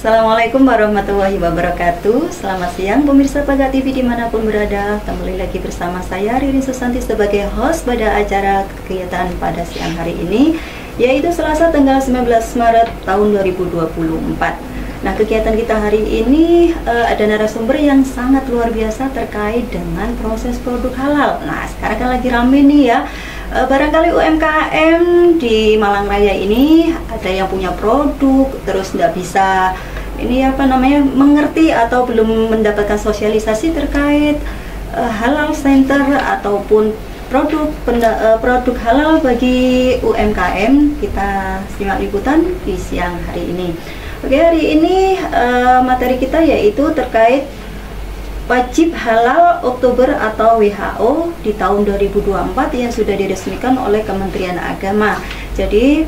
Assalamualaikum warahmatullahi wabarakatuh. Selamat siang pemirsa Paga TV dimanapun berada. Kembali lagi bersama saya Ririn Susanti sebagai host pada acara kegiatan pada siang hari ini, yaitu Selasa tanggal 19 Maret tahun 2024. Nah, kegiatan kita hari ini ada narasumber yang sangat luar biasa terkait dengan proses produk halal. Nah, sekarang kan lagi rame nih ya. Barangkali UMKM di Malang Raya ini ada yang punya produk terus nggak bisa mengerti atau belum mendapatkan sosialisasi terkait halal center ataupun produk halal bagi UMKM. Kita simak liputan di siang hari ini. Oke, hari ini materi kita yaitu terkait wajib halal Oktober atau WHO di tahun 2024 yang sudah diresmikan oleh Kementerian Agama. Jadi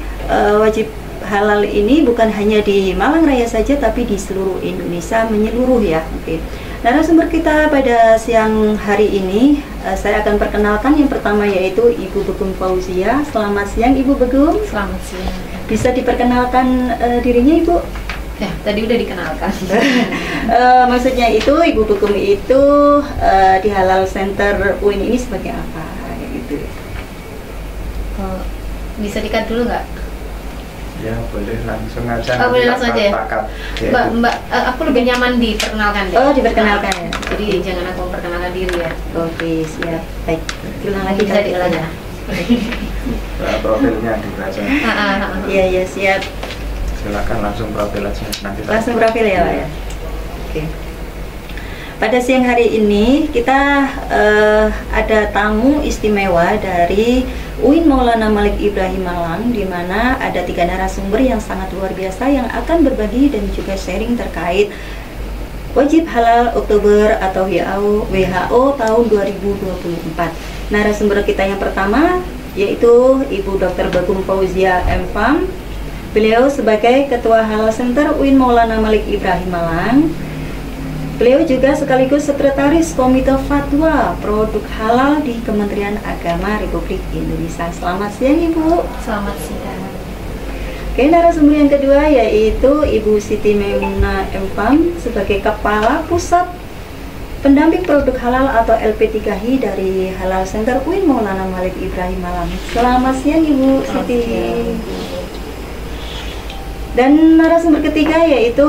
wajib halal ini bukan hanya di Malang Raya saja, tapi di seluruh Indonesia menyeluruh ya. Oke. Narasumber kita pada siang hari ini saya akan perkenalkan. Yang pertama yaitu Ibu Begum Fauzia. Selamat siang Ibu Begum. Selamat siang. Bisa diperkenalkan dirinya Ibu? Ya, tadi udah dikenalkan. Maksudnya itu Ibu Begum itu di Halal Center UIN ini sebagai apa? Gitu. Bisa dikat dulu nggak? Ya, boleh langsung aja. Oh, boleh langsung aja ya? Mbak, aku lebih nyaman diperkenalkan deh. Oh, diperkenalkan ya? Jadi jangan aku memperkenalkan diri ya. Oke, siap. Baik, ulang lagi. Bisa diulang ya? Profilnya dibaca. Iya, siap. Silakan langsung profil aja nanti. Langsung profil ya Pak ya. Oke. Pada siang hari ini kita ada tamu istimewa dari UIN Maulana Malik Ibrahim Malang, di mana ada 3 narasumber yang sangat luar biasa yang akan berbagi dan juga sharing terkait wajib halal Oktober atau WHO tahun 2024. Narasumber kita yang pertama yaitu Ibu Dr. Begum Fauzia M.Fam. Beliau sebagai Ketua Halal Center UIN Maulana Malik Ibrahim Malang. Beliau juga sekaligus Sekretaris Komite Fatwa Produk Halal di Kementerian Agama Republik Indonesia. Selamat siang Ibu. Selamat siang. Oke, narasumber yang kedua yaitu Ibu Siti Maimunah M.Fam sebagai Kepala Pusat Pendamping Produk Halal atau LP3HI dari Halal Center UIN Maulana Malik Ibrahim Malang. Selamat siang Ibu Siti. Dan narasumber ketiga yaitu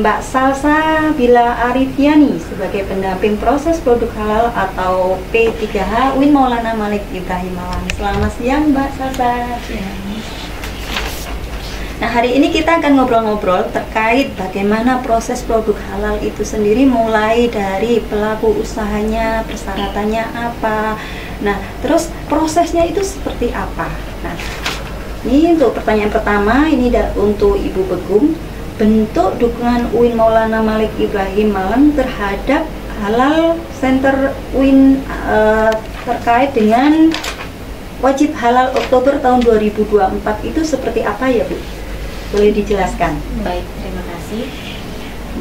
Mbak Salsa Bila Arifiani sebagai pendamping proses produk halal atau P3H UIN Maulana Malik Ibrahim Malang. Selamat siang Mbak Salsa. Nah, hari ini kita akan ngobrol-ngobrol terkait bagaimana proses produk halal itu sendiri, mulai dari pelaku usahanya, persyaratannya apa. Nah, terus prosesnya itu seperti apa. Nah, ini untuk pertanyaan pertama, ini untuk Ibu Begum. Bentuk dukungan UIN Maulana Malik Ibrahim Malang terhadap Halal Center UIN terkait dengan wajib halal Oktober tahun 2024 itu seperti apa ya Bu? Boleh dijelaskan? Baik, terima kasih.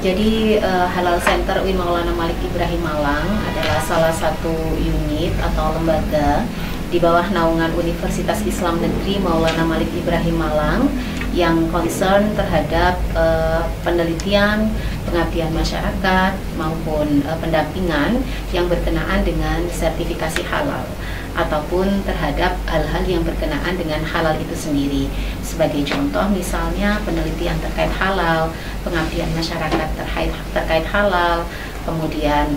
Jadi Halal Center UIN Maulana Malik Ibrahim Malang adalah salah satu unit atau lembaga di bawah naungan Universitas Islam Negeri Maulana Malik Ibrahim Malang yang concern terhadap penelitian, pengabdian masyarakat maupun pendampingan yang berkenaan dengan sertifikasi halal ataupun terhadap hal-hal yang berkenaan dengan halal itu sendiri. Sebagai contoh misalnya penelitian terkait halal, pengabdian masyarakat terkait halal, kemudian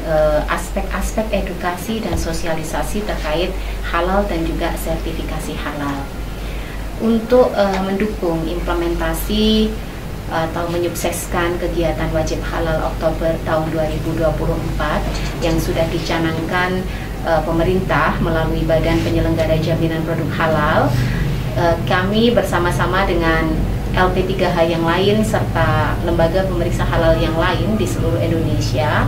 aspek-aspek edukasi dan sosialisasi terkait halal dan juga sertifikasi halal. Untuk mendukung implementasi atau menyukseskan kegiatan wajib halal Oktober tahun 2024 yang sudah dicanangkan pemerintah melalui Badan Penyelenggara Jaminan Produk Halal, kami bersama-sama dengan LP3H yang lain serta lembaga pemeriksa halal yang lain di seluruh Indonesia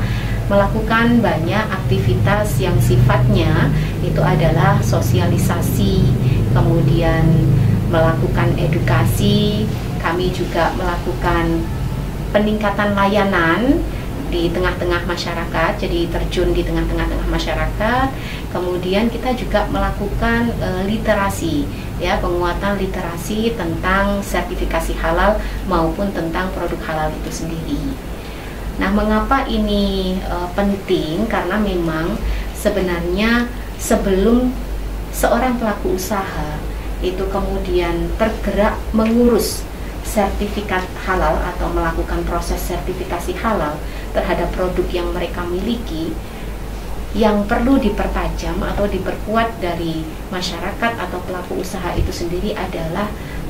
melakukan banyak aktivitas yang sifatnya itu adalah sosialisasi, kemudian melakukan edukasi. Kami juga melakukan peningkatan layanan di tengah-tengah masyarakat, jadi terjun di tengah-tengah masyarakat. Kemudian kita juga melakukan literasi, ya, penguatan literasi tentang sertifikasi halal maupun tentang produk halal itu sendiri. Nah, mengapa ini penting? Karena memang sebenarnya sebelum seorang pelaku usaha itu kemudian tergerak mengurus sertifikat halal atau melakukan proses sertifikasi halal terhadap produk yang mereka miliki, yang perlu dipertajam atau diperkuat dari masyarakat atau pelaku usaha itu sendiri adalah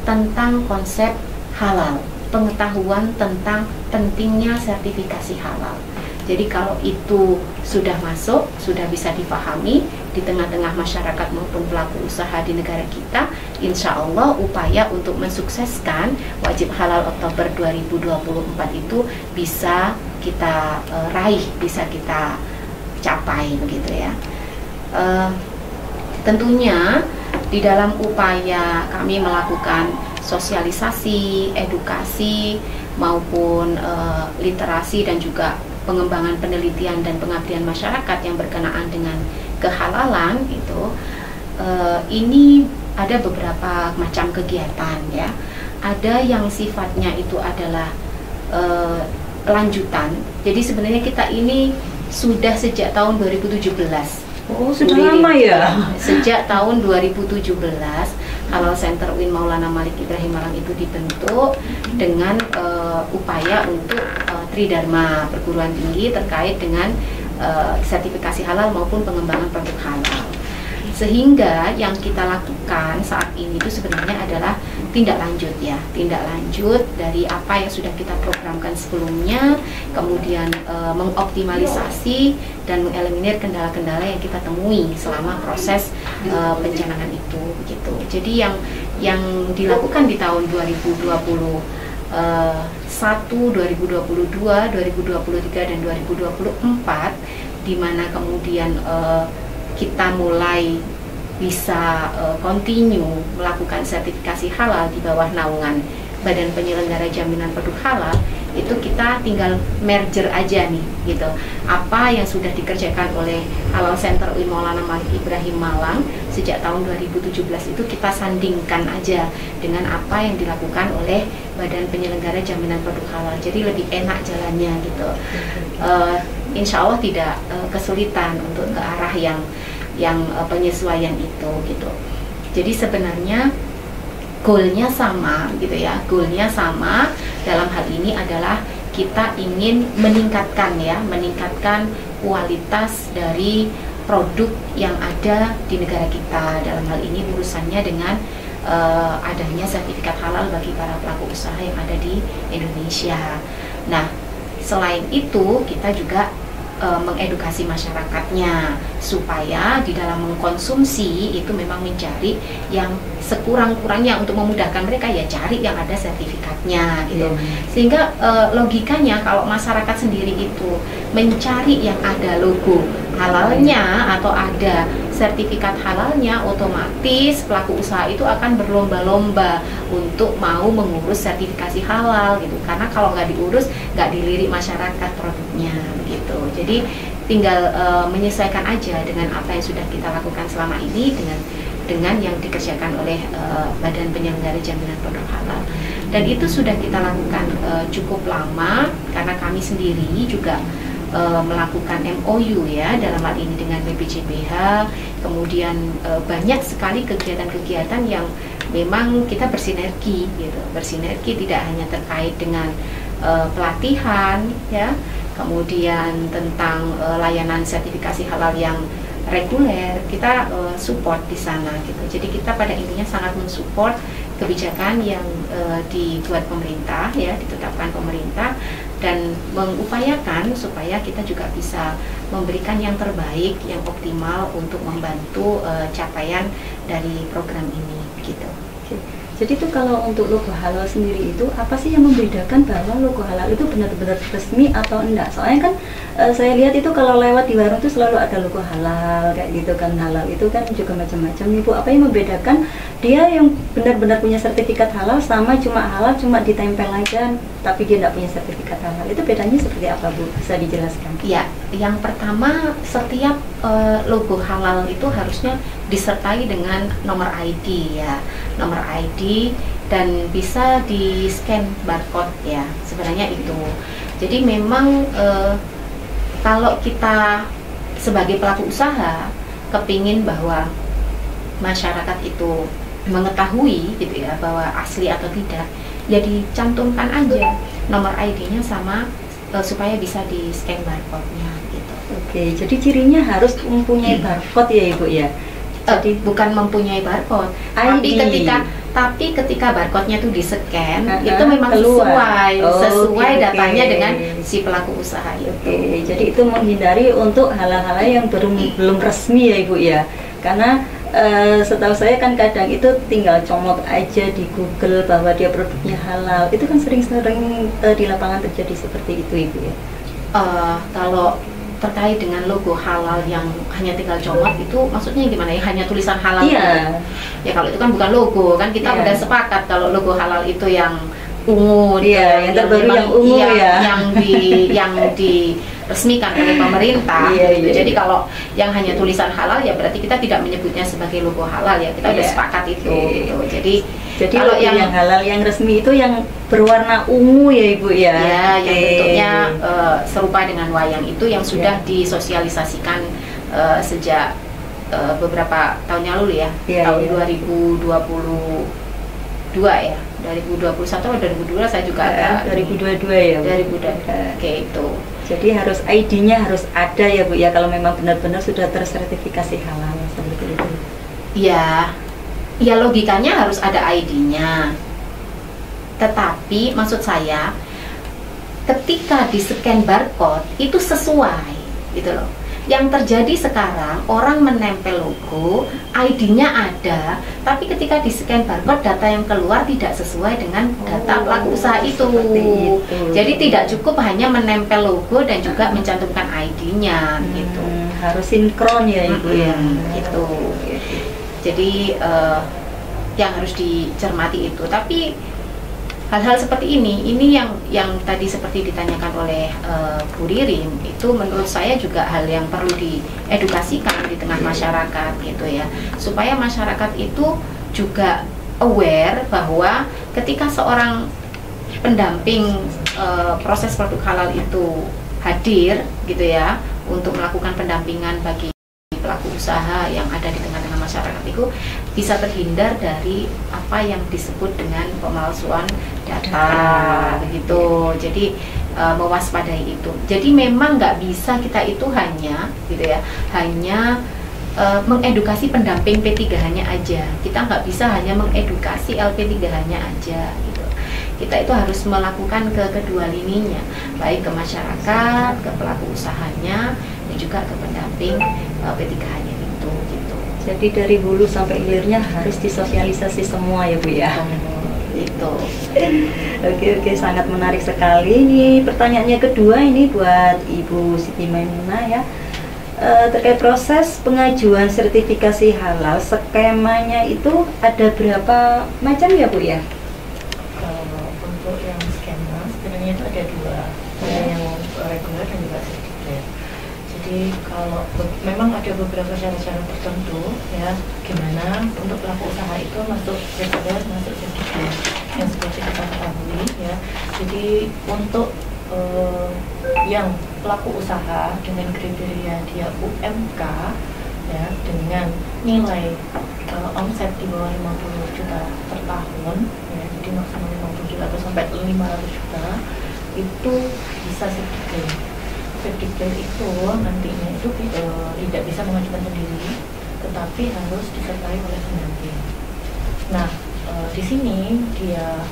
tentang konsep halal, pengetahuan tentang pentingnya sertifikasi halal. Jadi kalau itu sudah masuk, sudah bisa dipahami di tengah-tengah masyarakat maupun pelaku usaha di negara kita, insya Allah upaya untuk mensukseskan wajib halal Oktober 2024 itu bisa kita raih, bisa kita capai begitu ya. Tentunya di dalam upaya kami melakukan sosialisasi, edukasi maupun literasi dan juga pengembangan penelitian dan pengabdian masyarakat yang berkenaan dengan kehalalan itu, ini ada beberapa macam kegiatan ya. Ada yang sifatnya itu adalah lanjutan. Jadi sebenarnya kita ini sudah sejak tahun 2017. Oh, sudah lama ya? Sejak tahun 2017 Halal Center UIN Maulana Malik Ibrahim Malang itu dibentuk dengan upaya untuk Tridharma perguruan tinggi terkait dengan sertifikasi halal maupun pengembangan produk halal. Sehingga yang kita lakukan saat ini itu sebenarnya adalah tindak lanjut ya, tindak lanjut dari apa yang sudah kita programkan sebelumnya, kemudian mengoptimalisasi dan mengeliminir kendala-kendala yang kita temui selama proses pencanangan itu begitu. Jadi yang dilakukan di tahun 2021, 2022, 2023 dan 2024, di mana kemudian kita mulai bisa continue melakukan sertifikasi halal di bawah naungan Badan Penyelenggara Jaminan Produk Halal, itu kita tinggal merger aja nih gitu. Apa yang sudah dikerjakan oleh Halal Center UIN Maulana Malik Ibrahim Malang sejak tahun 2017 itu kita sandingkan aja dengan apa yang dilakukan oleh Badan Penyelenggara Jaminan Produk Halal. Jadi lebih enak jalannya gitu. Insya Allah tidak kesulitan untuk ke arah yang penyesuaian itu gitu. Jadi sebenarnya goalnya sama gitu ya, goalnya sama dalam hal ini adalah kita ingin meningkatkan kualitas dari produk yang ada di negara kita. Dalam hal ini urusannya dengan adanya sertifikat halal bagi para pelaku usaha yang ada di Indonesia. Nah, selain itu kita juga mengedukasi masyarakatnya supaya di dalam mengkonsumsi itu memang mencari yang sekurang-kurangnya untuk memudahkan mereka, ya cari yang ada sertifikatnya gitu. Sehingga logikanya kalau masyarakat sendiri itu mencari yang ada logo halalnya atau ada sertifikat halalnya, otomatis pelaku usaha itu akan berlomba-lomba untuk mau mengurus sertifikasi halal gitu. Karena kalau nggak diurus, nggak dilirik masyarakat produknya begitu. Jadi tinggal menyesuaikan aja dengan apa yang sudah kita lakukan selama ini dengan yang dikerjakan oleh Badan Penyelenggara Jaminan Produk Halal. Dan itu sudah kita lakukan cukup lama karena kami sendiri juga melakukan MOU ya dalam hal ini dengan BPJPH, kemudian banyak sekali kegiatan-kegiatan yang memang kita bersinergi gitu, bersinergi tidak hanya terkait dengan pelatihan ya, kemudian tentang layanan sertifikasi halal yang reguler, kita support di sana gitu. Jadi kita pada intinya sangat mensupport kebijakan yang dibuat pemerintah ya, ditetapkan pemerintah, dan mengupayakan supaya kita juga bisa memberikan yang terbaik, yang optimal untuk membantu capaian dari program ini gitu. Oke. Jadi itu kalau untuk logo halal sendiri itu apa sih yang membedakan bahwa logo halal itu benar-benar resmi atau enggak? Soalnya kan saya lihat itu kalau lewat di warung itu selalu ada logo halal kayak gitu kan. Halal itu kan juga macam-macam Ibu. Apa yang membedakan dia yang benar-benar punya sertifikat halal sama cuma halal cuma ditempel aja tapi dia enggak punya sertifikat halal? Itu bedanya seperti apa Bu? Bisa dijelaskan? Ya, yang pertama setiap logo halal itu harusnya disertai dengan nomor ID ya, nomor ID dan bisa di scan barcode ya, sebenarnya itu. Jadi memang kalau kita sebagai pelaku usaha kepingin bahwa masyarakat itu mengetahui gitu ya bahwa asli atau tidak, ya dicantumkan aja nomor ID-nya sama supaya bisa di scan barcode-nya gitu. Oke, jadi cirinya harus mempunyai barcode ya Ibu ya? Jadi bukan mempunyai barcode, tapi ketika barcode-nya itu di-scan, itu memang sesuai datanya dengan si pelaku usaha itu. Oke, jadi itu menghindari untuk hal-hal yang belum resmi ya Ibu ya. Karena setahu saya kan kadang itu tinggal comot aja di Google bahwa dia produknya halal. Itu kan sering-sering di lapangan terjadi seperti itu Ibu ya. Kalau terkait dengan logo halal yang hanya tinggal comot itu maksudnya gimana ya, hanya tulisan halal? Iya. Ya kalau itu kan bukan logo, kan kita udah sepakat kalau logo halal itu yang ungu, yang terbaru yang ungu yang diresmikan oleh pemerintah. Jadi kalau yang hanya tulisan halal ya berarti kita tidak menyebutnya sebagai logo halal ya, kita udah sepakat itu gitu. Jadi kalau yang halal yang resmi itu yang berwarna ungu ya Ibu ya. Ya, yang bentuknya serupa dengan wayang itu yang sudah disosialisasikan sejak beberapa tahun yang lalu ya, tahun 2022 ya. 2021 atau 2022 saya juga ada 2022 ya Bu. 2022 kayak itu. Jadi harus ID-nya harus ada ya Bu ya kalau memang benar-benar sudah tersertifikasi halal seperti itu. Ya logikanya harus ada ID-nya. Tetapi maksud saya ketika di scan barcode itu sesuai gitu loh. Yang terjadi sekarang orang menempel logo, ID-nya ada, tapi ketika di scan barcode data yang keluar tidak sesuai dengan data pelaku usaha itu. Jadi tidak cukup hanya menempel logo dan juga mencantumkan ID-nya gitu. Harus sinkron ya Ibu ya. Gitu. Jadi yang harus dicermati itu. Tapi hal-hal seperti ini yang tadi seperti ditanyakan oleh Bu Ririn, itu menurut saya juga hal yang perlu diedukasikan di tengah masyarakat gitu ya, supaya masyarakat itu juga aware bahwa ketika seorang pendamping proses produk halal itu hadir gitu ya untuk melakukan pendampingan bagi pelaku usaha yang ada di tengah-tengah masyarakat itu bisa terhindar dari apa yang disebut dengan pemalsuan data begitu. Jadi mewaspadai itu. Jadi memang nggak bisa kita itu hanya gitu ya, hanya mengedukasi pendamping P3H-nya aja. Kita nggak bisa hanya mengedukasi LP3H-nya aja gitu. Kita itu harus melakukan ke kedua lininya, baik ke masyarakat, ke pelaku usahanya, dan juga ke pendamping P3H-nya itu gitu. Jadi dari hulu sampai hilirnya harus disosialisasi semua ya Bu ya. Itu. Oke, sangat menarik sekali. Ini pertanyaannya kedua ini buat Ibu Siti Maimunah ya. Terkait proses pengajuan sertifikasi halal, skemanya itu ada berapa macam ya Bu ya? Kalau untuk yang skema sebenarnya itu ada dua, ada yang reguler dan juga sertifikat. Jadi kalau memang ada beberapa syarat-syarat tertentu ya, gimana untuk pelaku usaha itu masuk reguler, masuk sertifikat yang seperti kita ketahui ya. Jadi untuk yang pelaku usaha dengan kriteria dia UMK ya, dengan nilai omset di bawah 50 juta per tahun ya, jadi maksimal 50 juta atau sampai 500 juta itu bisa sertifikat. Sertifikat itu nantinya itu tidak bisa mengajukan sendiri, tetapi harus disertai oleh pendamping. Nah, di sini dia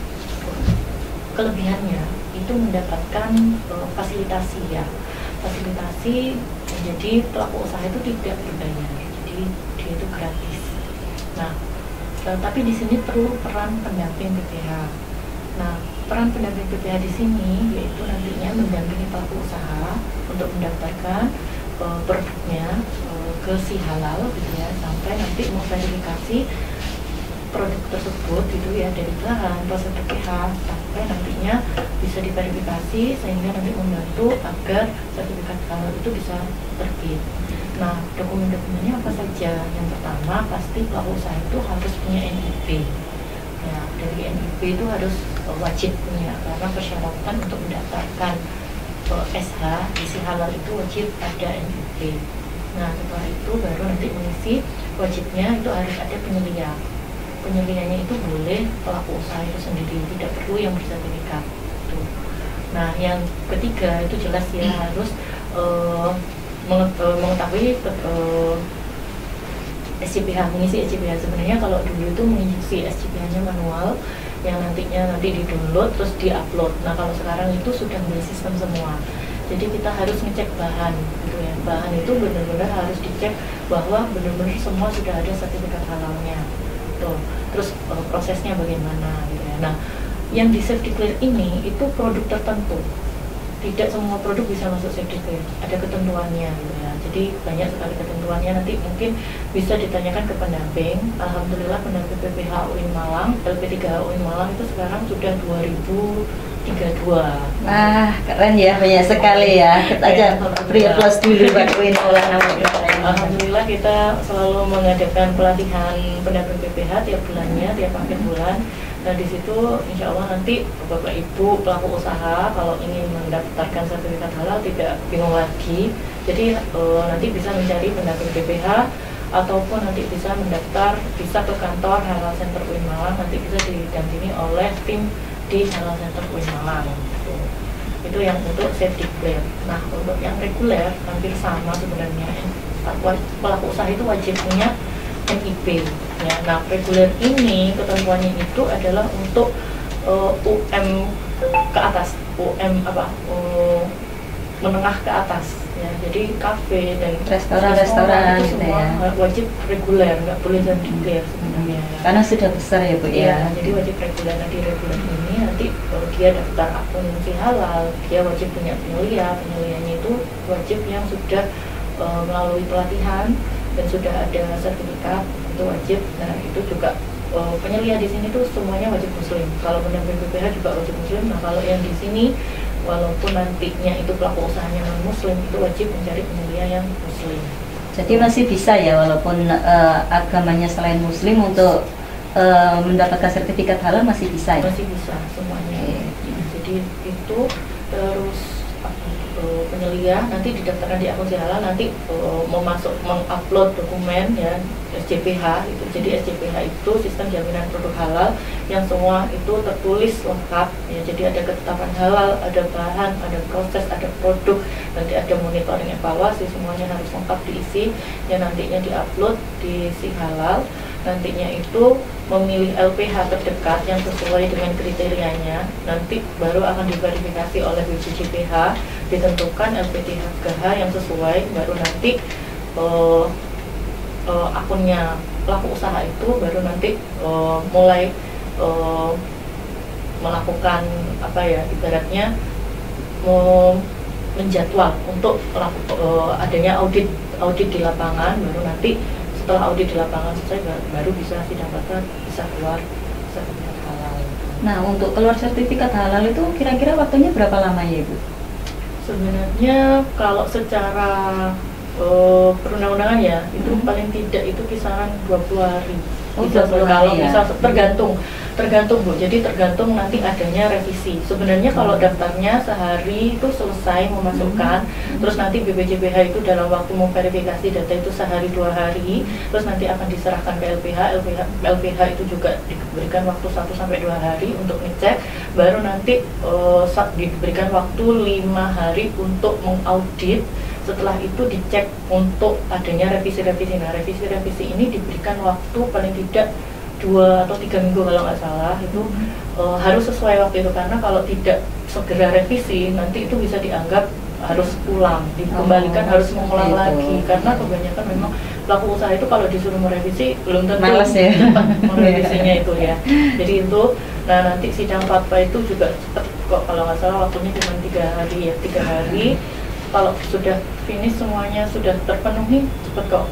kelebihannya itu mendapatkan fasilitasi ya, fasilitasi. Jadi pelaku usaha itu tidak berbayar, jadi dia itu gratis. Nah, Tapi di sini perlu peran pendamping BPH. Nah, peran pendamping BPH di sini yaitu nantinya mendampingi pelaku usaha untuk mendaftarkan produknya ke si halal gitu ya, sampai nanti memverifikasi produk tersebut gitu ya dari bahan proses BPH sampai nantinya bisa diverifikasi sehingga nanti membantu agar sertifikat halal itu bisa terbit. Nah, dokumen-dokumennya apa saja? Yang pertama pasti pelaku usaha itu harus punya NIP. Ya, dari NIP itu harus wajib punya karena persyaratan untuk mendaftarkan SH isi halal itu wajib ada NIP. Nah, setelah itu baru nanti mengisi wajibnya itu harus ada penyelia. Penyelianya itu boleh pelaku usaha itu sendiri, tidak perlu yang bersertifikat. Nah, yang ketiga itu jelas ya harus mengetahui SCPH, mengisi SCPH. Sebenarnya kalau dulu itu mengisi SCPH-nya manual, yang nantinya nanti di-download terus di-upload. Nah, kalau sekarang itu sudah mulai sistem semua. Jadi kita harus ngecek bahan, gitu ya. Bahan itu benar-benar harus dicek bahwa benar-benar semua sudah ada sertifikat halalnya. Terus prosesnya bagaimana gitu ya. Nah, yang di safety clear ini itu produk tertentu, tidak semua produk bisa masuk safety clear, ada ketentuannya gitu ya. Jadi banyak sekali ketentuannya, nanti mungkin bisa ditanyakan ke pendamping. Alhamdulillah pendamping PPH UIN Malang, LP3H UIN Malang itu sekarang sudah 2032. Wah, keren ya, banyak sekali ya. Kita aja beri applause dulu buat UIN Malang. Alhamdulillah kita selalu mengadakan pelatihan pendamping PPH tiap bulannya, tiap akhir bulan. Nah, di situ insya Allah nanti Bapak Ibu pelaku usaha kalau ingin mendaftarkan sertifikat halal tidak bingung lagi. Jadi nanti bisa mencari pendamping PPH ataupun nanti bisa mendaftar, bisa ke kantor Halal Center UIN Malang, nanti bisa didampingi oleh tim di Halal Center UIN Malang. Itu yang untuk safety clear. Nah, untuk yang reguler hampir sama sebenarnya. Pelaku usaha itu wajib punya NIP ya. Nah, reguler ini ketentuannya itu adalah untuk UM ke atas, menengah ke atas ya. Jadi kafe dan restoran itu semua ya. Wajib reguler, nggak boleh dan declare sebenarnya ya. Karena sudah besar ya Bu ya. Jadi wajib reguler. Nah, di reguler ini nanti dia daftar akun si halal, dia wajib punya penyelia. Penyelianya itu wajib yang sudah melalui pelatihan dan sudah ada sertifikat, itu wajib. Nah, itu juga penyelia di sini tuh semuanya wajib muslim. Kalau pendamping PPH juga wajib muslim. Nah, kalau yang di sini walaupun nantinya itu pelaku usahanya non muslim, itu wajib mencari penyelia yang muslim. Jadi masih bisa ya walaupun agamanya selain muslim untuk mendapatkan sertifikat halal masih bisa ya? Masih bisa semuanya. Jadi itu terus penyelia nanti didaftarkan di akun si halal, nanti mengupload dokumen ya SCPH itu. Jadi SCPH itu sistem jaminan produk halal yang semua itu tertulis lengkap ya. Jadi ada ketetapan halal, ada bahan, ada proses, ada produk, nanti ada monitoring evaluasi, semuanya harus lengkap diisi yang nantinya diupload di si halal. Nantinya itu memilih LPH terdekat yang sesuai dengan kriterianya, nanti baru akan diverifikasi oleh BPJPH, ditentukan LP3H yang sesuai, baru nanti akunnya pelaku usaha itu baru nanti mulai melakukan apa ya, ibaratnya menjadwal untuk adanya audit di lapangan, baru nanti setelah audit di lapangan selesai baru bisa didapatkan, bisa keluar sertifikat halal. Nah, untuk keluar sertifikat halal itu kira-kira waktunya berapa lama ya Ibu? Sebenarnya kalau secara perundang-undangan ya itu paling tidak itu kisaran 20 hari. Bisa kalau ya? bisa tergantung Bu. Jadi tergantung nanti adanya revisi. Sebenarnya kalau daftarnya sehari itu selesai memasukkan, terus nanti BPJPH itu dalam waktu memverifikasi data itu sehari 2 hari, terus nanti akan diserahkan ke LPH itu juga diberikan waktu 1-2 hari untuk ngecek, baru nanti diberikan waktu 5 hari untuk mengaudit. Setelah itu dicek untuk adanya revisi-revisi. Nah, revisi-revisi ini diberikan waktu paling tidak 2 atau 3 minggu kalau nggak salah. Itu harus sesuai waktu itu, karena kalau tidak segera revisi nanti itu bisa dianggap harus pulang, dikembalikan, harus mengulang itu. lagi, karena kebanyakan memang pelaku usaha itu kalau disuruh merevisi belum tentu Males ya. cepat merevisinya itu ya. Jadi itu, nah nanti sidang fatwa itu juga cepat kok, kalau nggak salah waktunya cuma 3 hari ya, 3 hari. Kalau sudah finish semuanya sudah terpenuhi, cepat kok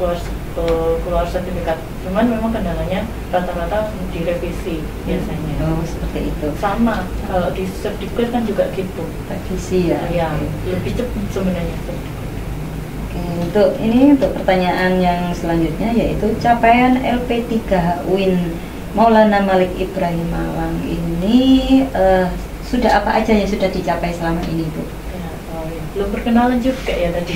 keluar sertifikat. Cuman memang kendalanya rata-rata direvisi biasanya. Oh, seperti itu. Sama kalau di Sertikut kan juga gitu. Revisi ya. Ya, lebih cepat sebenarnya. Oke, untuk pertanyaan yang selanjutnya yaitu capaian LP3H UIN Maulana Malik Ibrahim Malang ini sudah apa aja yang sudah dicapai selama ini, Bu? Belum perkenalan juga ya tadi.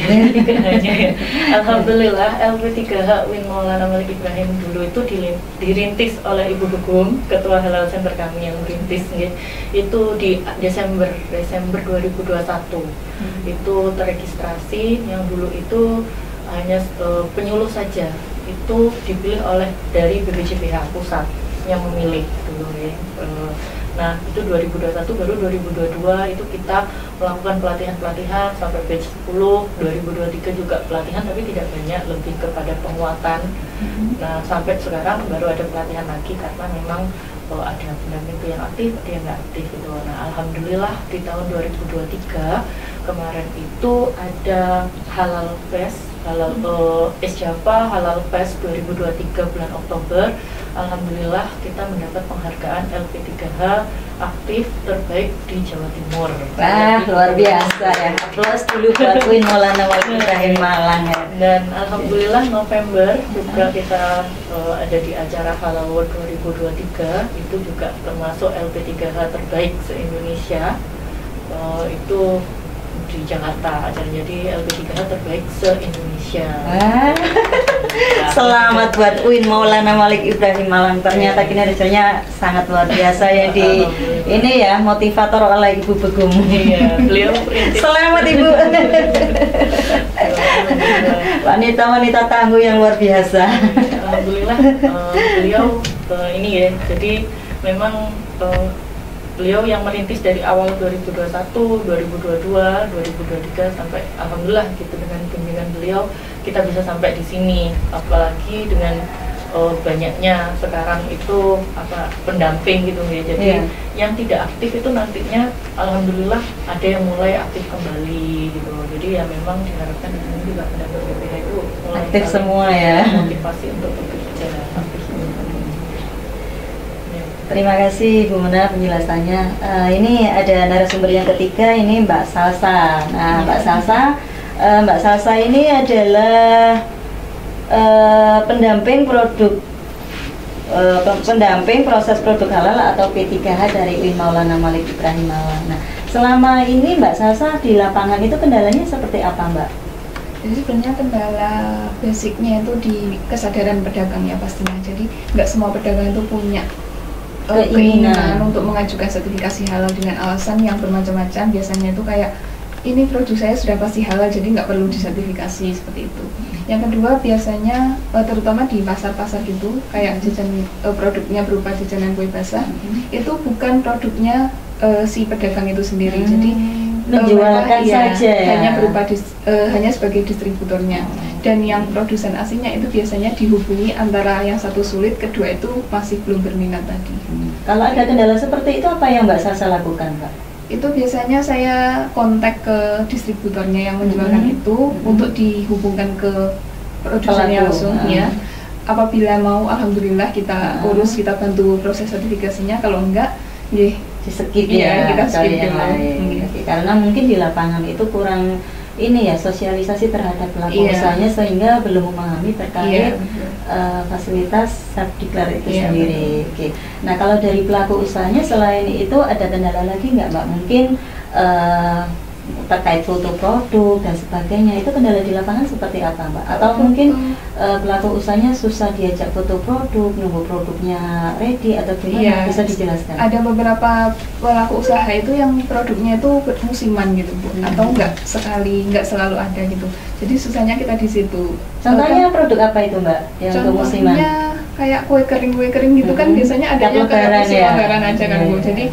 Ya. Alhamdulillah LP3H UIN Maulana Malik Ibrahim dulu itu dirintis oleh Ibu Hukum, Ketua Halal Center kami yang merintis itu di Desember 2021. Itu terregistrasi, yang dulu itu hanya penyuluh saja. Itu dipilih oleh dari BPJPH pusat yang memilih dulu ya. Nah itu 2021, baru 2022 itu kita melakukan pelatihan sampai batch 10, 2023 juga pelatihan tapi tidak banyak, lebih kepada penguatan. Nah sampai sekarang baru ada pelatihan lagi karena memang ada pendamping yang aktif, ada yang nggak aktif gitu. Nah alhamdulillah di tahun 2023 kemarin itu ada Halal Fest, Java Halal Fest 2023 bulan Oktober. Alhamdulillah kita mendapat penghargaan LP3H aktif terbaik di Jawa Timur. Wah, luar biasa ya. Aplaus dulu buat UIN Maulana Malik Ibrahim Malang ya. Dan alhamdulillah November juga kita ada di acara Halal World 2023, itu juga termasuk LP3H terbaik se-Indonesia. Itu di Jakarta acara, jadi LP3H terbaik se-Indonesia. Selamat buat UIN Maulana Malik Ibrahim Malang. Ternyata kinerjanya sangat luar biasa ya di ini ya, motivator oleh Ibu Begum. Iya, beliau selamat Ibu. Wanita-wanita tangguh yang luar biasa. Alhamdulillah beliau ini ya, jadi memang beliau yang merintis dari awal 2021, 2022, 2023 sampai alhamdulillah gitu, dengan bimbingan beliau kita bisa sampai di sini. Apalagi dengan banyaknya sekarang itu pendamping gitu ya. Jadi yang tidak aktif itu nantinya alhamdulillah ada yang mulai aktif kembali gitu. Jadi ya memang diharapkan di sini juga pendamping BPH itu mulai aktif semua ya. Motivasi untuk bekerja aktif. Terima kasih Bu Muna penjelasannya. Ini ada narasumber yang ketiga, ini Mbak Salsa. Nah, Mbak Salsa ini adalah pendamping proses produk halal atau P3H dari UIN Maulana Malik Ibrahim Malang. Nah, selama ini Mbak Salsa di lapangan itu kendalanya seperti apa, Mbak? Jadi sebenarnya kendala basicnya itu di kesadaran pedagang ya pastinya. Jadi nggak semua pedagang itu punya keinginan untuk mengajukan sertifikasi halal dengan alasan yang bermacam-macam. Biasanya itu kayak ini produk saya sudah pasti halal jadi nggak perlu disertifikasi, seperti itu. Yang kedua biasanya terutama di pasar-pasar gitu kayak jajan produknya berupa jajanan kue basah itu bukan produknya si pedagang itu sendiri. Jadi menjualkan saja hanya berupa hanya sebagai distributornya. Dan yang produsen aslinya itu biasanya dihubungi antara yang satu sulit, kedua itu masih belum berminat tadi. Kalau ada kendala seperti itu apa yang Mbak Salsa lakukan, Mbak? Itu biasanya saya kontak ke distributornya yang menjualkan itu untuk dihubungkan ke produsennya langsung ya. Apabila mau alhamdulillah kita urus, kita bantu proses sertifikasinya. Kalau enggak di skip ya, kita skip yang lain. Karena mungkin di lapangan itu kurang ini ya, sosialisasi terhadap pelaku usahanya sehingga belum memahami terkait fasilitas self-declare itu sendiri. Oke. Nah kalau dari pelaku usahanya selain itu ada kendala lagi nggak, Mbak? Mungkin terkait foto produk dan sebagainya, itu kendala di lapangan seperti apa, Mbak? Atau mungkin pelaku usahanya susah diajak foto produk, nunggu produknya ready atau gimana? Bisa dijelaskan? Ada beberapa pelaku usaha itu yang produknya itu musiman gitu, Bu, atau nggak selalu ada gitu. Jadi susahnya kita di situ. Contohnya produk apa itu, Mbak? Yang untuk musiman? Contohnya kayak kue kering gitu kan biasanya adanya kayak musim lebaran aja kan, Bu. Jadi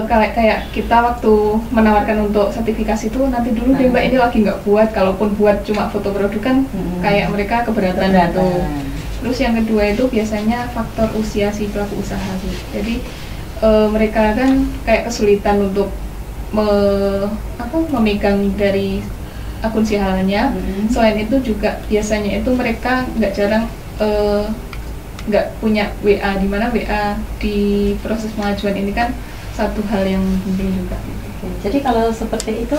kayak kita waktu menawarkan untuk sertifikasi itu nanti dulu deh Mbak, ini lagi nggak buat, kalaupun buat cuma foto produk kan kayak mereka keberatan gitu. Terus yang kedua itu biasanya faktor usia si pelaku usaha sih. Jadi mereka kan kayak kesulitan untuk memegang dari akun si halalnya. Selain itu juga biasanya itu mereka nggak punya WA, di mana WA di proses pengajuan ini kan satu hal yang penting juga. Jadi kalau seperti itu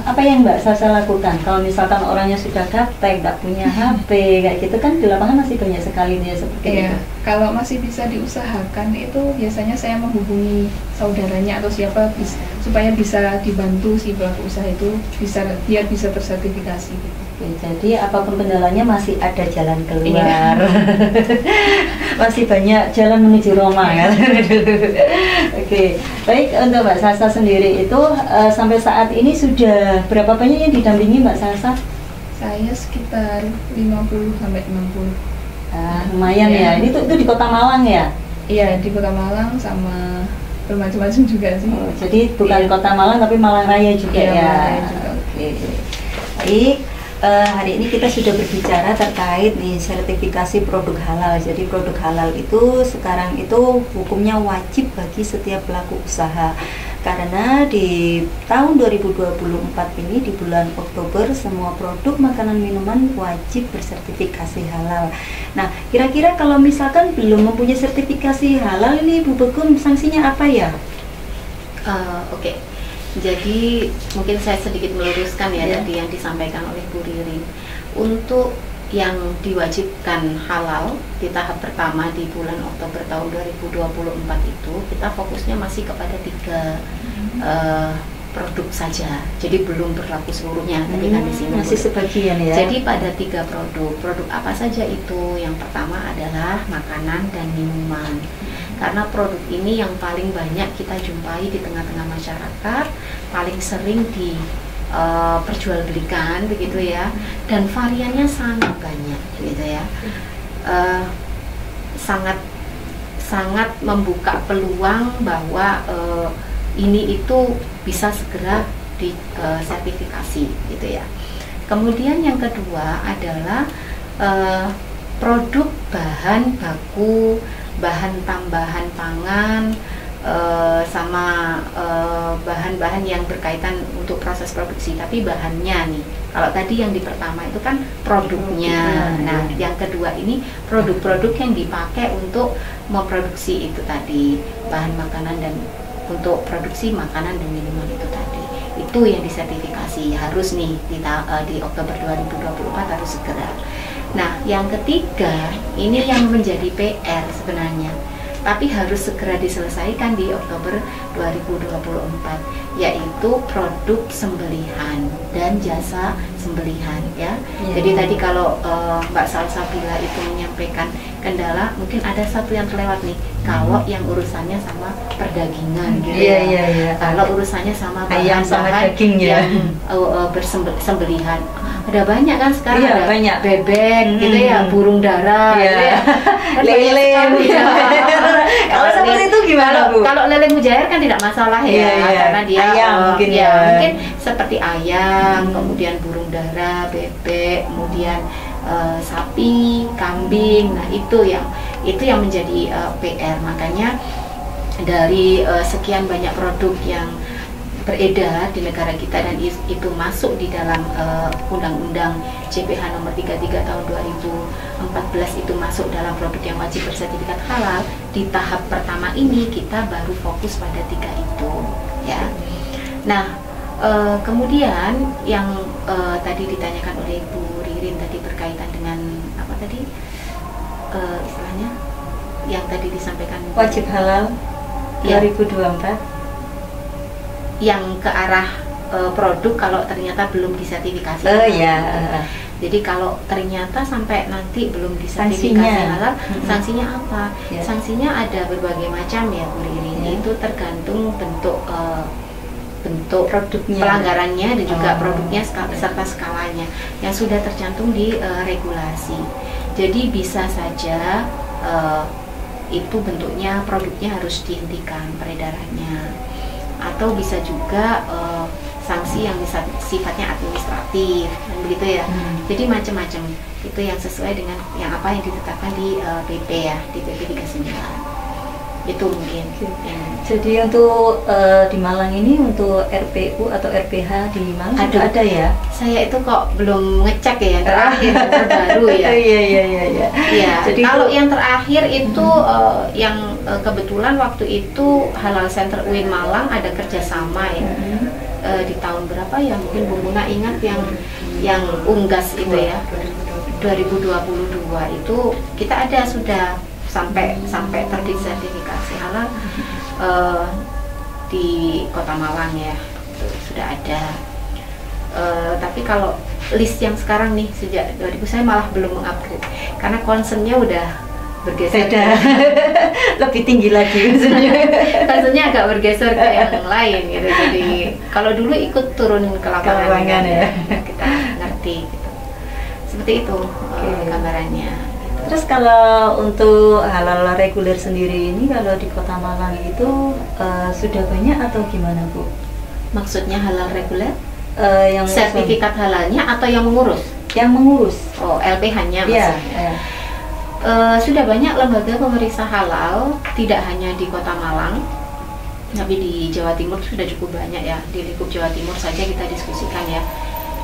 apa yang Mbak Sasa lakukan? Kalau misalkan orangnya sudah gaptek, nggak punya HP kayak gitu kan, di lapangan masih banyak sekali nih seperti itu. Kalau masih bisa diusahakan itu biasanya saya menghubungi saudaranya atau siapa supaya bisa dibantu si pelaku usaha itu biar bisa tersertifikasi gitu. Jadi apapun kendalanya masih ada jalan keluar. Masih banyak jalan menuju Roma kan. Oke, baik, untuk Mbak Sasa sendiri itu sampai saat ini sudah berapa banyak yang didampingi Mbak Sasa? Saya sekitar 50 sampai 60. Lumayan ya. Ini tuh di Kota Malang ya? Iya, di Kota Malang sama bermacam-macam juga sih. Jadi bukan Kota Malang tapi Malang Raya juga ya. Malang Raya juga. Oke. Baik. Hari ini kita sudah berbicara terkait nih sertifikasi produk halal. Jadi produk halal itu sekarang itu hukumnya wajib bagi setiap pelaku usaha. Karena di tahun 2024 ini di bulan Oktober semua produk makanan minuman wajib bersertifikasi halal. Nah, kira-kira kalau misalkan belum mempunyai sertifikasi halal ini Bu Begum, sanksinya apa ya? Oke. Jadi mungkin saya sedikit meluruskan ya tadi yang disampaikan oleh Bu Ririn. Untuk yang diwajibkan halal di tahap pertama di bulan Oktober tahun 2024 itu kita fokusnya masih kepada 3 produk saja. Jadi belum berlaku seluruhnya. Tadi kan di sini masih sebagian ya. Jadi pada 3 produk apa saja itu? Yang pertama adalah makanan dan minuman. Karena produk ini yang paling banyak kita jumpai di tengah-tengah masyarakat, paling sering diperjualbelikan begitu ya, dan variannya sangat banyak gitu ya, sangat membuka peluang bahwa ini itu bisa segera disertifikasi gitu ya. Kemudian yang kedua adalah produk bahan baku, bahan tambahan pangan, sama bahan-bahan yang berkaitan untuk proses produksi, tapi bahannya nih. Kalau tadi yang di pertama itu kan produknya. Nah, yang kedua ini produk-produk yang dipakai untuk memproduksi itu tadi, bahan makanan dan untuk produksi makanan dan minuman itu tadi. Itu yang disertifikasi harus nih di Oktober 2024 harus segera. Nah, yang ketiga, ini yang menjadi PR sebenarnya, tapi harus segera diselesaikan di Oktober 2024, yaitu produk sembelihan dan jasa sembelihan ya. Jadi tadi kalau Mbak Salsabila itu menyampaikan kendala, mungkin ada satu yang terlewat nih, kalau yang urusannya sama perdagingan gitu ya. Kalau urusannya sama ayam sama daging ya, bersembelihan. Ada banyak kan sekarang, ada banyak bebek gitu ya, burung dara gitu ya, lele. Kalau seperti itu gimana Bu? Kalau lele mujair kan tidak masalah ya, karena dia ayam mungkin mungkin seperti ayam, kemudian burung dara, bebek, kemudian sapi, kambing. Nah, itu yang menjadi PR. Makanya dari sekian banyak produk yang beredar di negara kita dan itu masuk di dalam Undang-Undang JPH nomor 33 tahun 2014 itu masuk dalam produk yang wajib bersertifikat halal. Di tahap pertama ini kita baru fokus pada 3 itu ya. Nah, kemudian yang tadi ditanyakan oleh Bu Ririn tadi berkaitan dengan apa tadi istilahnya yang tadi disampaikan wajib halal 2024 yang ke arah produk kalau ternyata belum disertifikasi. Jadi kalau ternyata sampai nanti belum disertifikasi halal, sanksinya apa? Sanksinya ada berbagai macam ya Bu Ririn. Itu tergantung bentuk produknya, pelanggarannya dan juga produknya serta skalanya yang sudah tercantum di regulasi. Jadi bisa saja itu bentuknya produknya harus dihentikan peredarannya, atau bisa juga sanksi yang bisa sifatnya administratif, begitu ya. Jadi macam-macam itu yang sesuai dengan yang apa yang ditetapkan di PP ya, di PP 39 itu mungkin. Jadi untuk di Malang ini untuk RPU atau RPH di Malang ada ya? Saya itu kok belum ngecek ya yang terakhir terbaru ya. Iya. Ya, Jadi kalau itu, yang terakhir itu yang kebetulan waktu itu Halal Center UIN Malang ada kerjasama ya. Di tahun berapa ya? Mungkin Bu Muna ingat yang Unggas itu ya. 2022 itu kita ada sudah sampai terbit sertifikasi halal di Kota Malang ya, itu sudah ada. Tapi kalau list yang sekarang nih sejak 2000 saya malah belum mengupgrade karena concernnya udah bergeser. Lebih tinggi lagi concernnya agak bergeser ke yang lain gitu. Jadi kalau dulu ikut turun ke lapangan ya. Kita ngerti gitu. Seperti itu gambarannya. Terus kalau untuk halal reguler sendiri ini kalau di Kota Malang itu sudah banyak atau gimana Bu? Maksudnya halal reguler? Yang sertifikat halalnya atau yang mengurus? Yang mengurus. Oh, LPH-nya Iya. maksudnya. Sudah banyak lembaga pemeriksa halal, tidak hanya di Kota Malang, tapi di Jawa Timur sudah cukup banyak ya. Di lingkup Jawa Timur saja kita diskusikan ya.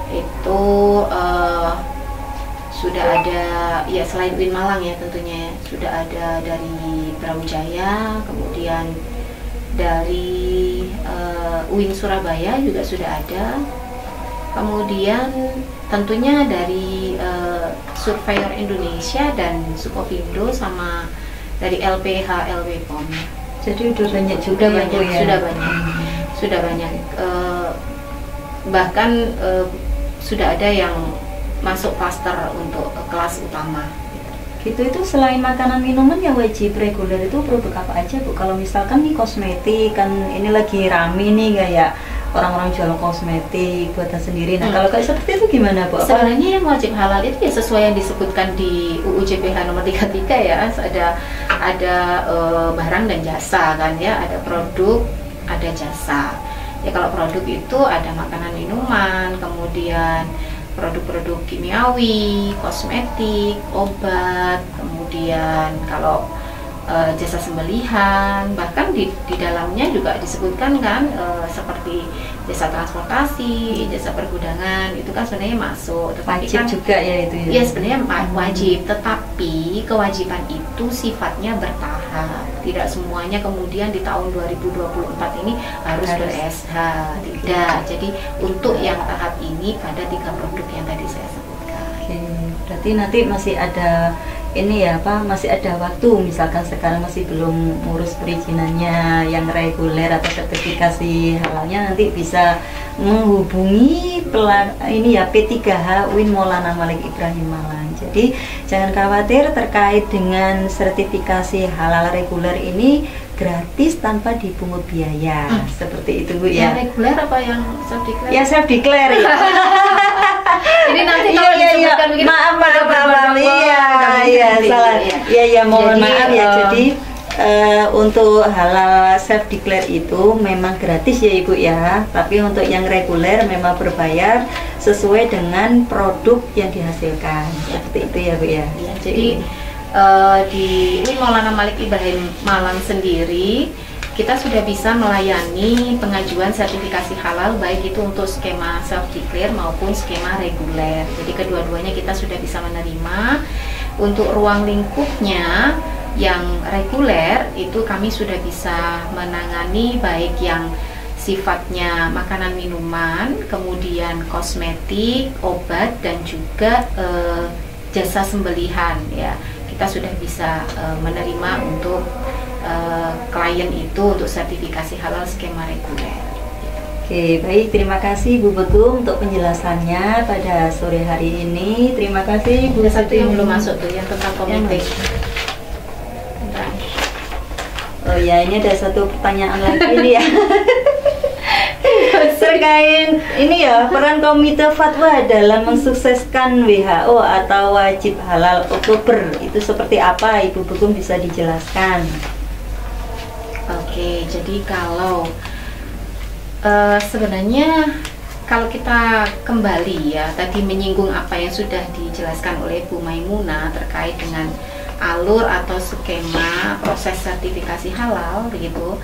Itu sudah ada ya, selain UIN Malang ya tentunya ya, sudah ada dari Brawijaya, kemudian dari UIN Surabaya juga sudah ada, kemudian tentunya dari Surveyor Indonesia dan Sukovindo sama dari LPH LWPOM. Jadi udah banyak juga sudah ya, banyak, Bu, ya? sudah banyak. Bahkan sudah ada yang masuk klaster untuk kelas utama. Gitu. Itu selain makanan minuman yang wajib reguler itu produk apa aja Bu? Kalau misalkan nih kosmetik kan ini lagi rame nih kayak orang-orang jual kosmetik buatan sendiri. Nah kalau kayak seperti itu gimana Bu? Sebenarnya yang wajib halal itu ya sesuai yang disebutkan di UU JPH nomor 33 ya. Ada barang dan jasa kan ya, ada produk, ada jasa. Ya kalau produk itu ada makanan minuman, kemudian produk-produk kimiawi, kosmetik, obat, kemudian kalau jasa sembelihan, bahkan di dalamnya juga disebutkan kan seperti jasa transportasi, jasa pergudangan, itu kan sebenarnya masuk. Tetapi wajib kan, juga ya itu ya? Ya sebenarnya wajib, tetapi kewajiban itu sifatnya bertahap. Tidak semuanya kemudian di tahun 2024 ini harus ber-SH, tidak. Jadi untuk yang tahap ini pada 3 produk yang tadi saya sebutkan. Oke, berarti nanti masih ada ini ya Pak, masih ada waktu, misalkan sekarang masih belum ngurus perizinannya yang reguler atau sertifikasi halalnya, nanti bisa menghubungi ini ya P3H UIN Maulana Malik Ibrahim Malang. Jadi jangan khawatir terkait dengan sertifikasi halal reguler ini, gratis tanpa dipungut biaya. Seperti itu Bu ya. Yang reguler apa yang self declare? Ya self declare ya. Jadi nanti kalau disebutkan begini, maaf iya salah. Iya mohon maaf ya. Jadi untuk halal self declare itu memang gratis ya Ibu ya. Tapi untuk yang reguler memang berbayar sesuai dengan produk yang dihasilkan. Seperti itu ya Bu ya. Jadi di UIN Maulana Malik Ibrahim Malang sendiri kita sudah bisa melayani pengajuan sertifikasi halal baik itu untuk skema self declare maupun skema reguler. Jadi kedua-duanya kita sudah bisa menerima. Untuk ruang lingkupnya yang reguler itu kami sudah bisa menangani baik yang sifatnya makanan minuman, kemudian kosmetik, obat, dan juga jasa sembelihan ya. Kita sudah bisa menerima untuk klien itu untuk sertifikasi halal skema reguler. Oke, baik, terima kasih Bu Begum untuk penjelasannya pada sore hari ini. Terima kasih Bu Satu yang Siti. belum masuk tuh yang tentang komite. Oh ya, ini ada satu pertanyaan lagi ini ya. terkait ini ya, peran Komite Fatwa dalam mensukseskan WHO atau wajib halal Oktober itu seperti apa, Ibu Begum bisa dijelaskan? Oke, jadi kalau sebenarnya kalau kita kembali ya, tadi menyinggung apa yang sudah dijelaskan oleh Bu Maimunah terkait dengan alur atau skema proses sertifikasi halal begitu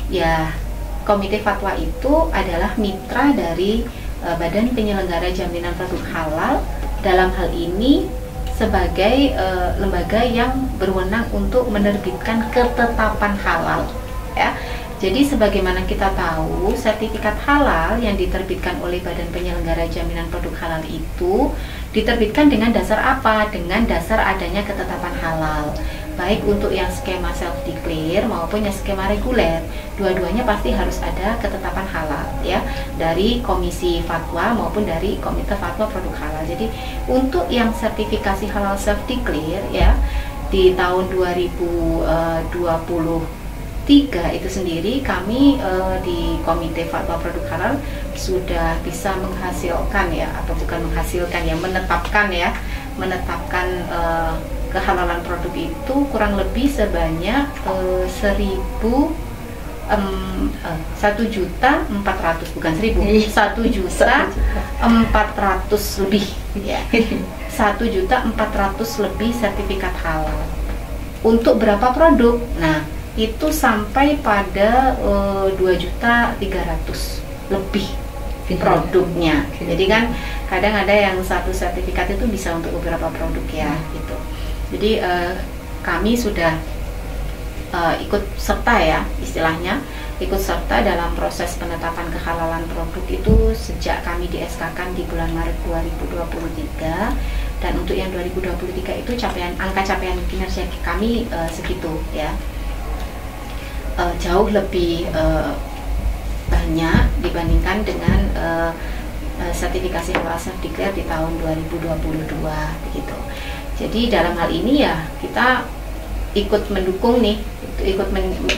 ya. Komite Fatwa itu adalah mitra dari Badan Penyelenggara Jaminan Produk Halal, dalam hal ini sebagai lembaga yang berwenang untuk menerbitkan ketetapan halal ya. Jadi sebagaimana kita tahu, sertifikat halal yang diterbitkan oleh Badan Penyelenggara Jaminan Produk Halal itu diterbitkan dengan dasar apa? Dengan dasar adanya ketetapan halal. Baik untuk yang skema self-declare maupun yang skema reguler, dua-duanya pasti harus ada ketetapan halal ya, dari Komisi Fatwa maupun dari Komite Fatwa Produk Halal. Jadi untuk yang sertifikasi halal self-declare ya, di tahun 2023 itu sendiri kami di Komite Fatwa Produk Halal sudah bisa menghasilkan ya, atau bukan menghasilkan ya, menetapkan kehalalan produk itu kurang lebih sebanyak 1.400.000 lebih ya. 1.400.000 lebih sertifikat halal. Untuk berapa produk? Nah, itu sampai pada 2.300.000 lebih produknya. Jadi kan kadang ada yang satu sertifikat itu bisa untuk beberapa produk ya gitu. Jadi kami sudah ikut serta ya, istilahnya ikut serta dalam proses penetapan kehalalan produk itu sejak kami di-SK-kan di bulan Maret 2023, dan untuk yang 2023 itu angka capaian kinerja kami segitu ya. Jauh lebih banyak dibandingkan dengan sertifikasi halal self-declare di tahun 2022 begitu. Jadi dalam hal ini ya kita ikut mendukung nih,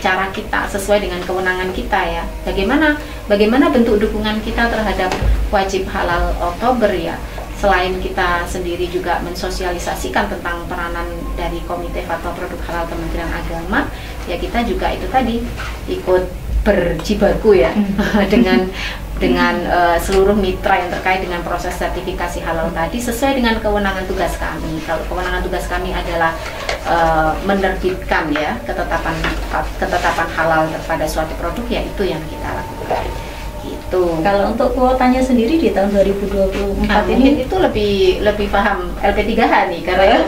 cara kita sesuai dengan kewenangan kita ya. Bagaimana bentuk dukungan kita terhadap wajib halal Oktober ya. Selain kita sendiri juga mensosialisasikan tentang peranan dari Komite Fatwa Produk Halal Kementerian Agama, ya kita juga itu tadi ikut berjibaku ya dengan seluruh mitra yang terkait dengan proses sertifikasi halal tadi sesuai dengan kewenangan tugas kami. Kalau kewenangan tugas kami adalah menerbitkan ya ketetapan halal pada suatu produk, ya itu yang kita lakukan. Gitu. Kalau untuk kuotanya sendiri di tahun 2024 ini itu lebih paham LP3H nih, karena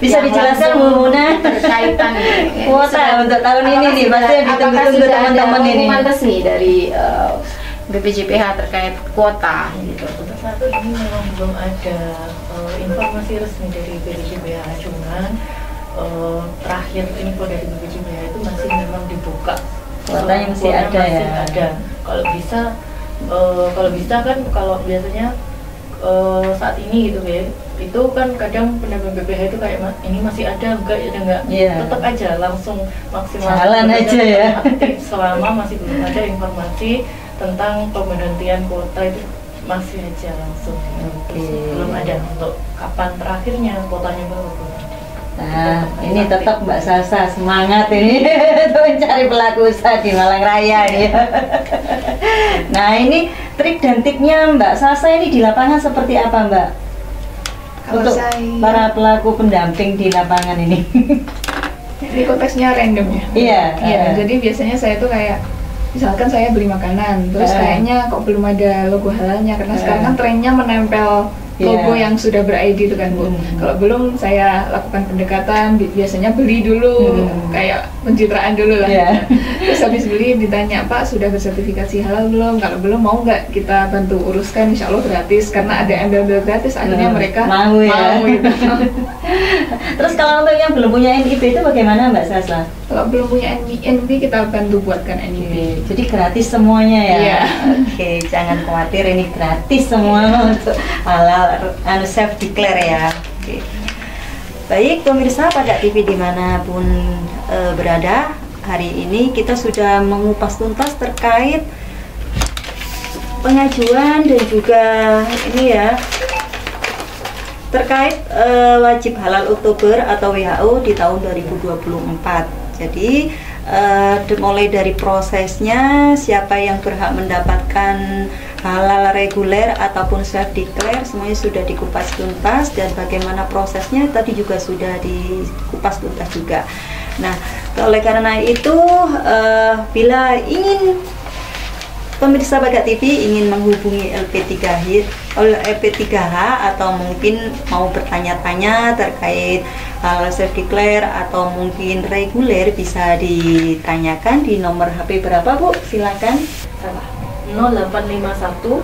bisa dijelaskan Bu Muna berkaitan kuota untuk tahun ini nih, pasti yang ditunggu-tunggu teman-teman ini. Pengumuman resmi dari BPJPH terkait kuota gitu. Untuk satu ini memang belum ada informasi resmi dari BPJPH, cuman terakhir info dari BPJPH itu masih memang dibuka. Kuotanya masih ada ya. Ada. Kalau bisa kan, kalau biasanya saat ini gitu ya, itu kan kadang pendamping BPH itu kayak ini masih ada enggak tetap aja langsung maksimal jalan aja ya. Selama masih belum ada informasi tentang pemberhentian kuota itu masih aja langsung. Belum ada untuk kapan terakhirnya kuotanya baru. Nah, ini tetap Mbak Sasa semangat ini untuk mencari pelaku usaha di Malang Raya nih. Nah, ini trik dan tipnya Mbak Sasa ini di lapangan seperti apa, Mbak? Kalau untuk saya, para pelaku pendamping di lapangan ini. Ini konteksnya random ya? Iya. Jadi biasanya saya tuh kayak, misalkan saya beli makanan, terus kayaknya kok belum ada logo halalnya, karena sekarang kan trennya menempel logo yang sudah ber-ID itu kan Bu. Kalau belum, saya lakukan pendekatan, biasanya beli dulu, kayak pencitraan dulu lah. Terus habis beli ditanya, Pak sudah bersertifikasi halal belum? Kalau belum, mau nggak kita bantu uruskan, insya Allah gratis, karena ada embel-embel gratis, akhirnya mereka mau gitu. Terus kalau untuk yang belum punya NIB itu bagaimana Mbak Sasa? Kalau belum punya NIB, kita bantu buatkan NIB. Jadi gratis semuanya ya? Iya. Oke, jangan khawatir, ini gratis semua untuk halal self declare ya. Oke. Baik pemirsa Pada TV dimanapun berada, hari ini kita sudah mengupas tuntas terkait pengajuan dan juga ini ya terkait wajib halal Oktober atau WHO di tahun 2024. Jadi mulai dari prosesnya, siapa yang berhak mendapatkan halal reguler ataupun self declare, semuanya sudah dikupas tuntas, dan bagaimana prosesnya tadi juga sudah dikupas tuntas juga. Nah, oleh karena itu bila ingin pemirsa Baga TV ingin menghubungi LP3H atau mungkin mau bertanya-tanya terkait self declare atau mungkin reguler, bisa ditanyakan di nomor HP berapa Bu? Silakan. 0851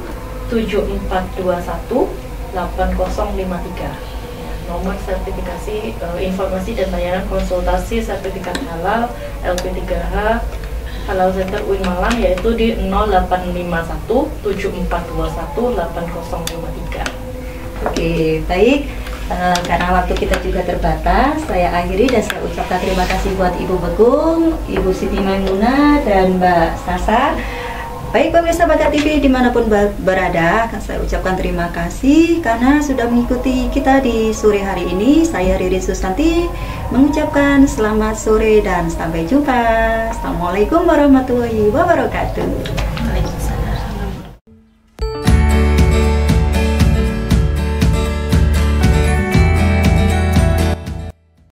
7421 8053. Nomor sertifikasi informasi dan layanan konsultasi sertifikat halal LP3H Halal Center UIN Malang, yaitu di 0851 7421 8053. Oke, baik. Karena waktu kita juga terbatas, saya akhiri dan saya ucapkan terima kasih buat Ibu Begung, Ibu Siti Maimunah, dan Mbak Sasa. Baik pemirsa Baga TV dimanapun berada, saya ucapkan terima kasih karena sudah mengikuti kita di sore hari ini. Saya Ririn Susanti mengucapkan selamat sore dan sampai jumpa. Assalamualaikum warahmatullahi wabarakatuh.